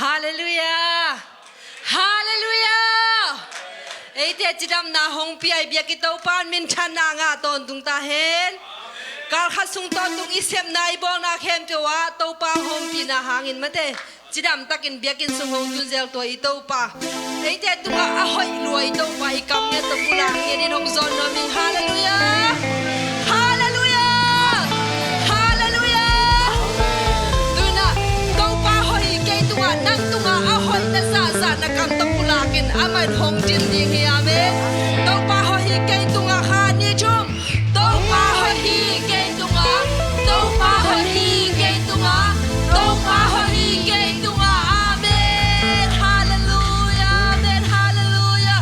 ฮาเลลูยาฮาเลลูยาเอเตจิดำนาฮงปีไอเบียกิโตปานมินชันนางาตอนตุงตาเห็นการขัดสุงตอนตุงอิเซมนายบองนาเข้มเจวะโตปางฮงปีนาหางินมาเตจิดำตักินเบียกินสุงฮงตุนเซลตัวอีโตปาเอเตตุงอาหอยรวยโตปาอีกำเนียตปุลางเยนินงซอนนมิงฮาเลลูยาฮาเลลูยาฮาเลลูยาตุนะโตปาหอยเกตุงานังตุงอาหอยนะซาซานะกำตปุลากินอามันฮงจินดิงเฮียเมโตปาหอยเกตุงาคานิจุมโตปาหอยเกตุงาโตปาหอยเกตุงาโตปาหอยเกตุงาอาเมนฮาเลลูยาอาเมนฮาเลลูยา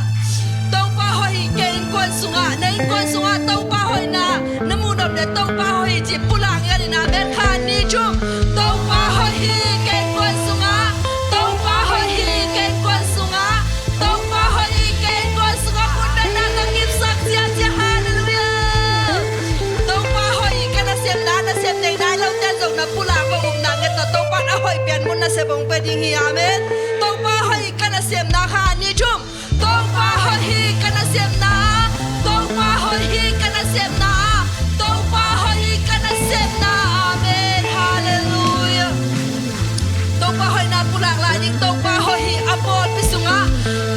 โตปาหอยเกนกวนสุงาในกวนสุงาโตปาหอยนาน้ำมูดดเดโตปาหอยจิปุลางยาดินาเมนคานิจุมโตปาหอยเกนกวนสุงาโตปาหอยเกนกวนสุงาโตปาหอยเกนกวนสุงาคุณเป็นนางกิบสักเสียเสียฮาเลลูยาโตปาหอยกันนะเสียมนานะเสียมในนายเราเต้นส่งนะปุลางว่าอุ้มนางเงตโตปาหอยเปลี่ยนมุนนะเสียบงเป็นยิงเฮียเมนโตปาหอยกันนะเสียมนาคานิจุมโตปาหอยกันนะเสียมนาโตปาหอยกันนะเสียมนาโตปาหอยกันนะเสียมนาอาเมนฮาเลลูยาโตปาหอยนาปุลางลายิงโตปาหอยอปอลพิสุงะ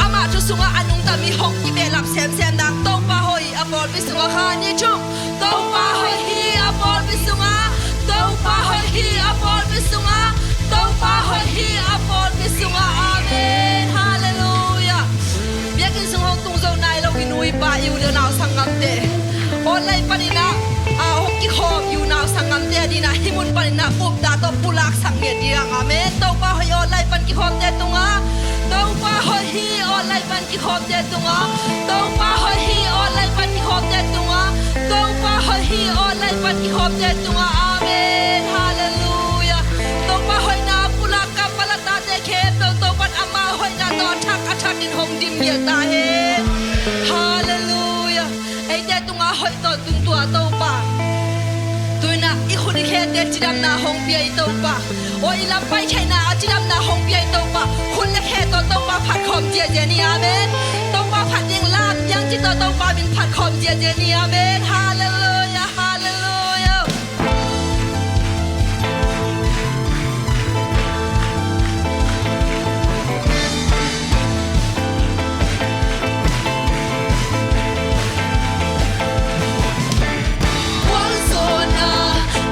อามาจุสุงะอนุงตามีหกกิเบลับเซมเซมดังโตปาหอยอปอลพิสุงะคานิจุมโตปาหอยอปอลพิสุงะโตปาหอยอปอลพิสุงะโตปาหอยอปอลพิสุงะอาเมนฮาเลลูยาเบียกินสุงหงตุงโซนายเรากินุยปาอยู่เดือนาวสังกัมเตออนไลน์ปนินะหกกิโคอยู่นาวสังกัมเตดีนะฮิมุนปนินะปุบดาตบปุลักสังเกตดีอาเมนโตปาหอยออนไลน์ปันกิโคเตตุงะโตปาหอยออนไลน์ปันกิโคเตตุงะโตปาหอยออนไลน์ปันกิโคเตตุงะโตปาหอยออนไลน์ปันกิโคเตตุงะอาเมนฮาเลลูยาโตปาหอยนาปุลักกับปลาตาเตเคโตปันอามาหอยนาตอนทักอัชักดินหงดิมเยตาเฮฮาเลลูยาไอเดตุงะหอยตอนตุงตัวโตปาตัวน่ะอีคนที่แค่เด็ดจิดำนาหงเปียโตปาโอ้ยลำไปใช่นาจิดำนาหงเปียโตปาคุณและแค่ตอนโตปาผัดคอมเจียเจนี่อาเมนโตปาผัดยังลาบยังจิตโตปาเป็นผัดคอมเจียเจนี่อาเมนฮาเลลูยาฮาเลลูยา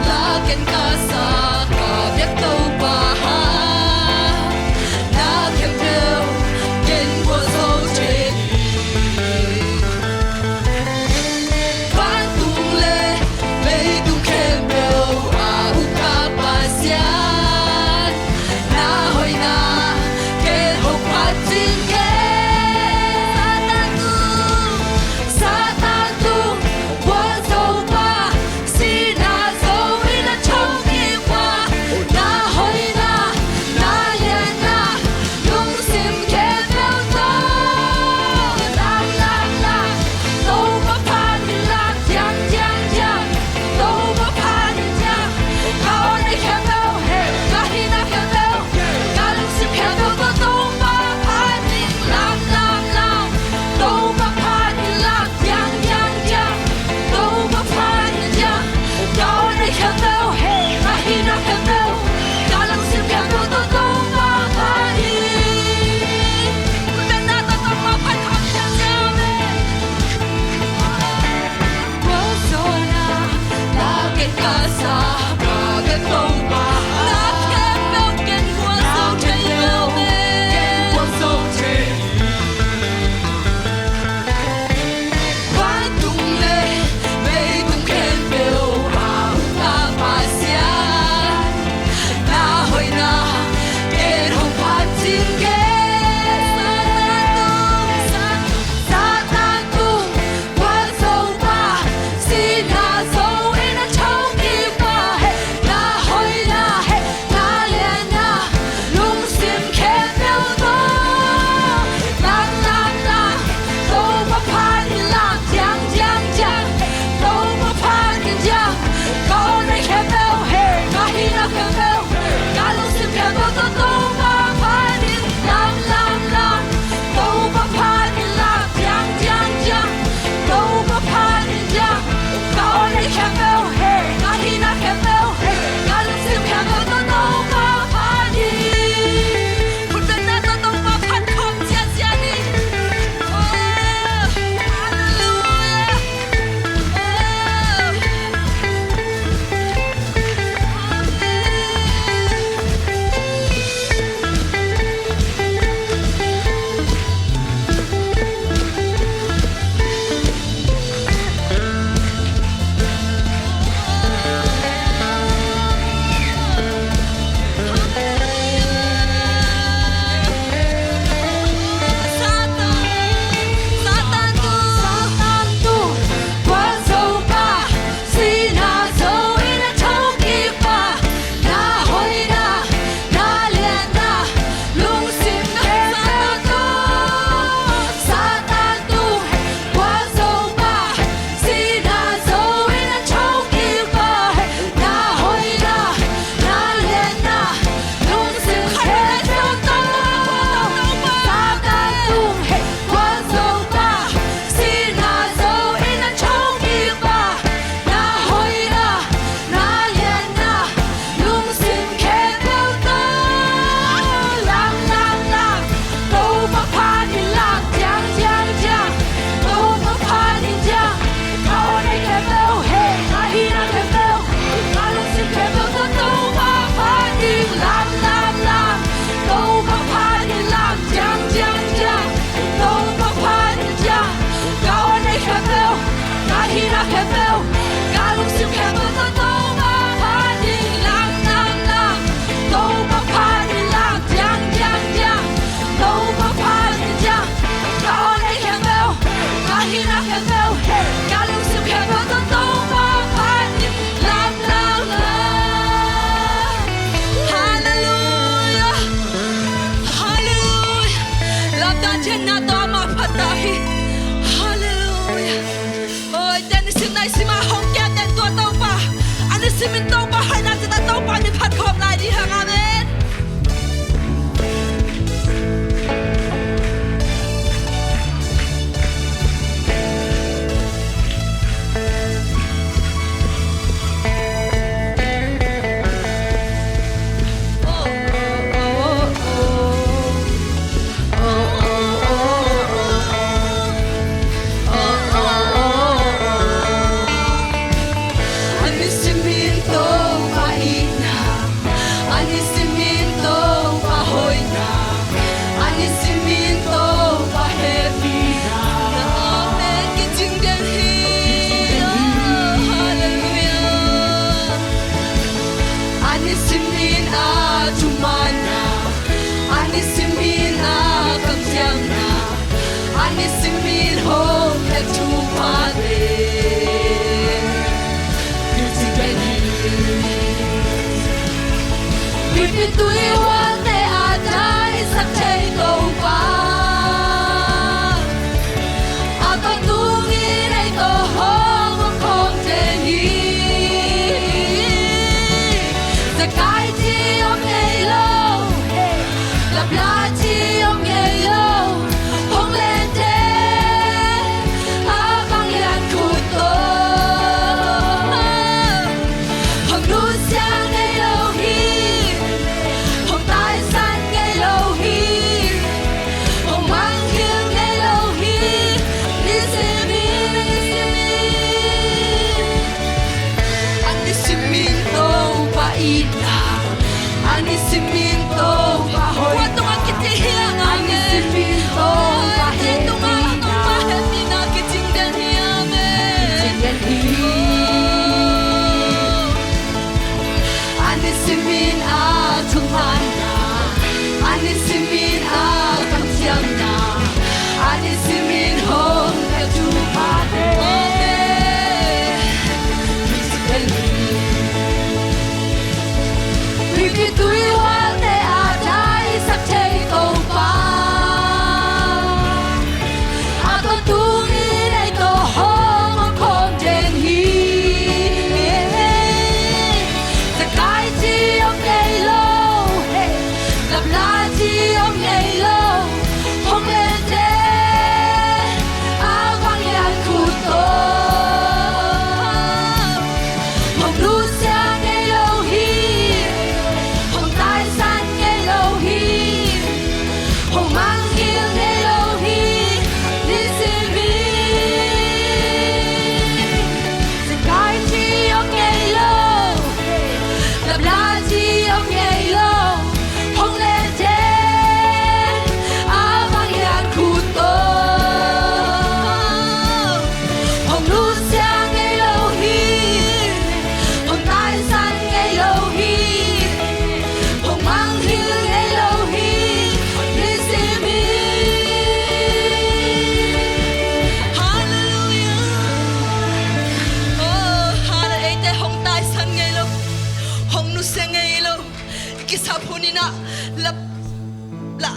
Laken kasa kabiak tau baha na kemdeu gen was all trade Bantu tahi. Hallelujah. Ôi tên sim này sim hong kia tên tua tàu pa. Anh sim min tàu pa hai na ta tàu pa mi phat khop lại đi hang amen. Tuy hoa tê à trái sắc chây cầu ba à con tu nghĩ đây tổ hông một không thể nghĩ sẽ cái chi ông ngày lâu lặp lại chi ông ngày lâu không lên thế à bằng nhạc của tôi hồng núi sáng ngày lâu hi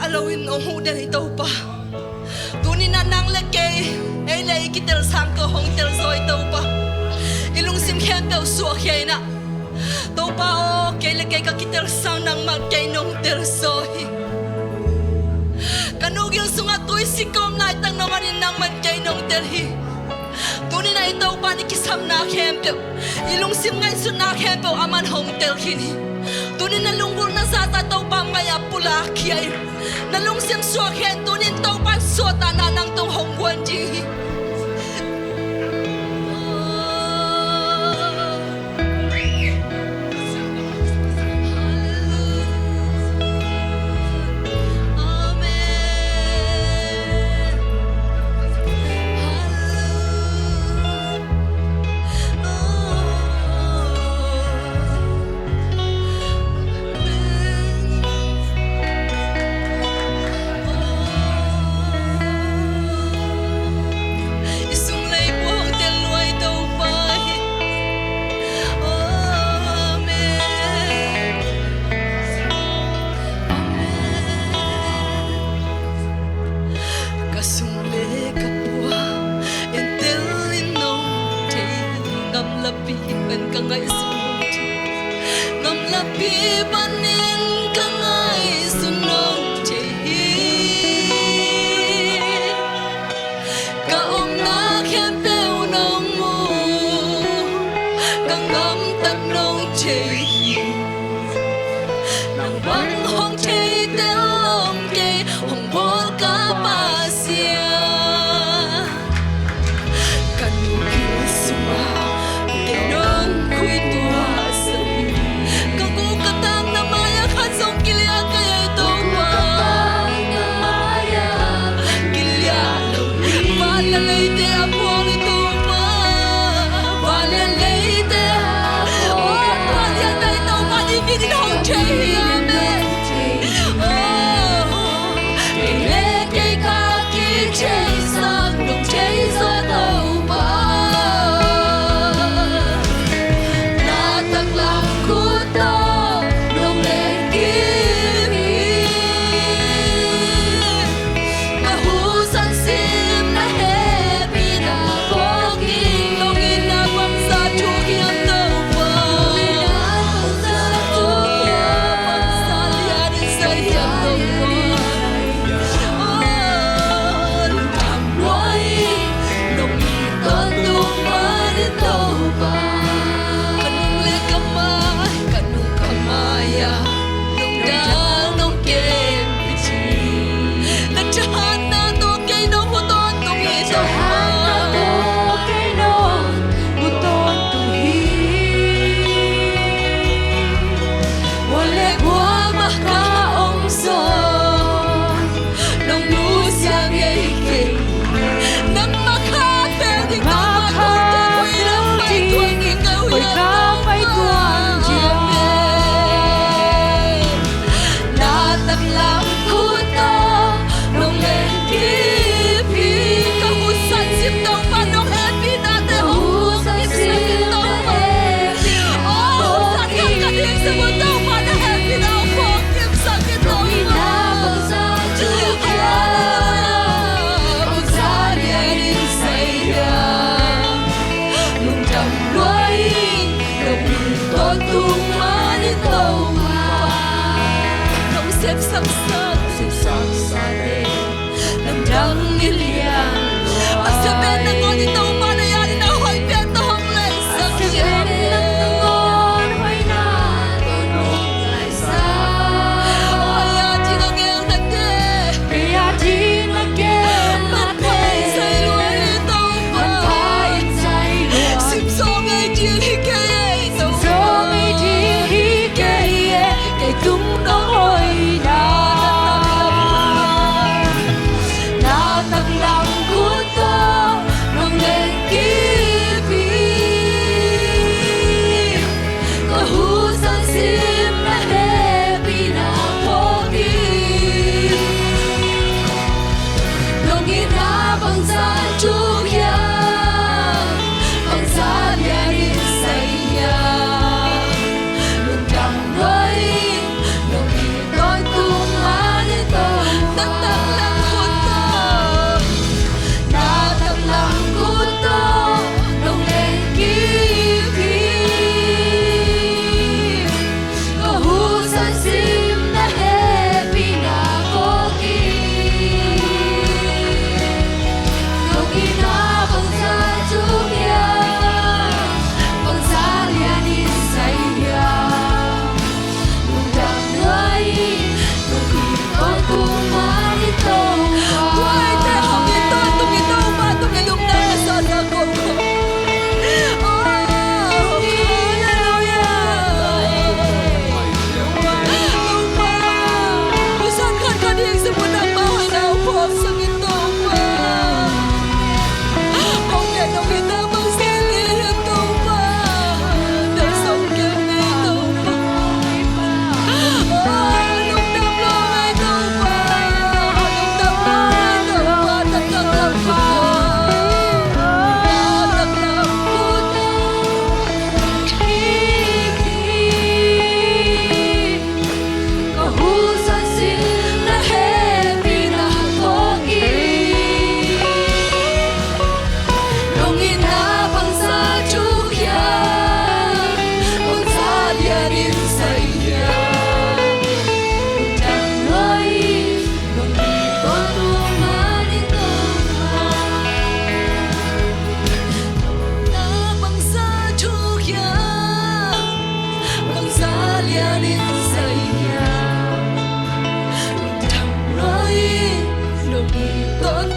alawin ong hudan ito pa. Tunin na nang lagay, ay laikitel sang ko hong tel so ito pa. Ilong simkhen tel suakay na. Ito pa o, kay lagay ka kitel sang nang magkay nung tel sohi. Kanugil sungat tu'y sikom na itang nawanin nang magkay nung telhi. Tunin na ito pa ni kisam na kempel. Ilong sim ngay sun na kempel aman hong tel kini. Tunin na lunggol na sa tataw pa maya pula kiyay. Nalung sim suakhen tunin tau pa sota na nang tong hong guan ji.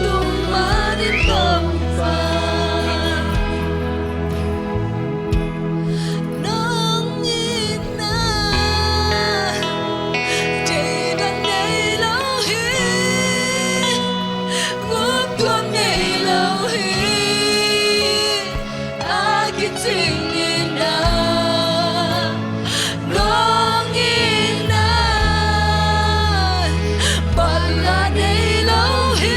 tung mà đến tâm phàm nắng nhìn na để đằng ngày lâu hi ngút tuôn ngày lâu hi akin singin na ngongin na pala ngày lâu hi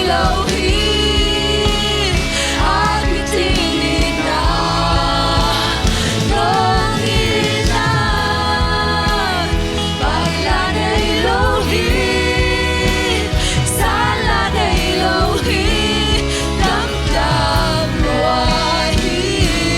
Elohim, aking ina, nong ina, pangalan Elohim, salan Elohim, damdam wahid.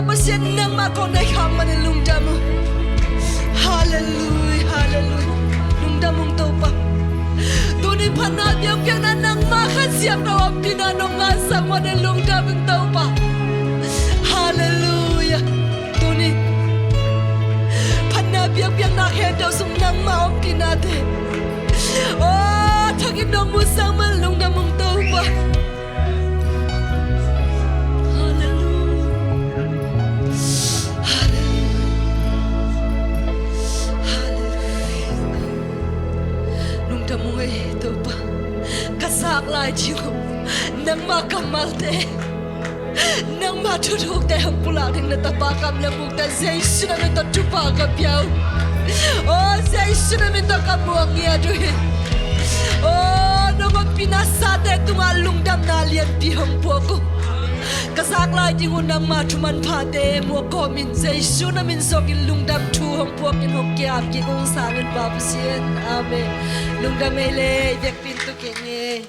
pasien nang makon ay kaman ng lungdam mo. Hallelujah, hallelujah. Lungdam mong tao pa. Tunay panabiyang piyang na nang makasiyang na ang tinanong asang mo ng lungdam mong tao pa. Hallelujah. Tunay. Panabiyang piyang nakhendaw sumnang maong tinate. Oh, tagin dong musang malungdam mong tao pa. Ito pa, kasaklay diyo, nang makamalte, nang matutog tayo pulating natabakam na mugta sa isu namin ito tupakap yaw. Oh, sa isu namin ito kamuang yaduhin. Oh, naman pinasate itong alungdam na aliyan pihong po ko. Kasaklay diyo nang matuman pate mo komin sa isu namin sogin lungdam tuhong po kinhokyap kinong sangin babusien. Amen. Lungdam ele, yak pinto kenye.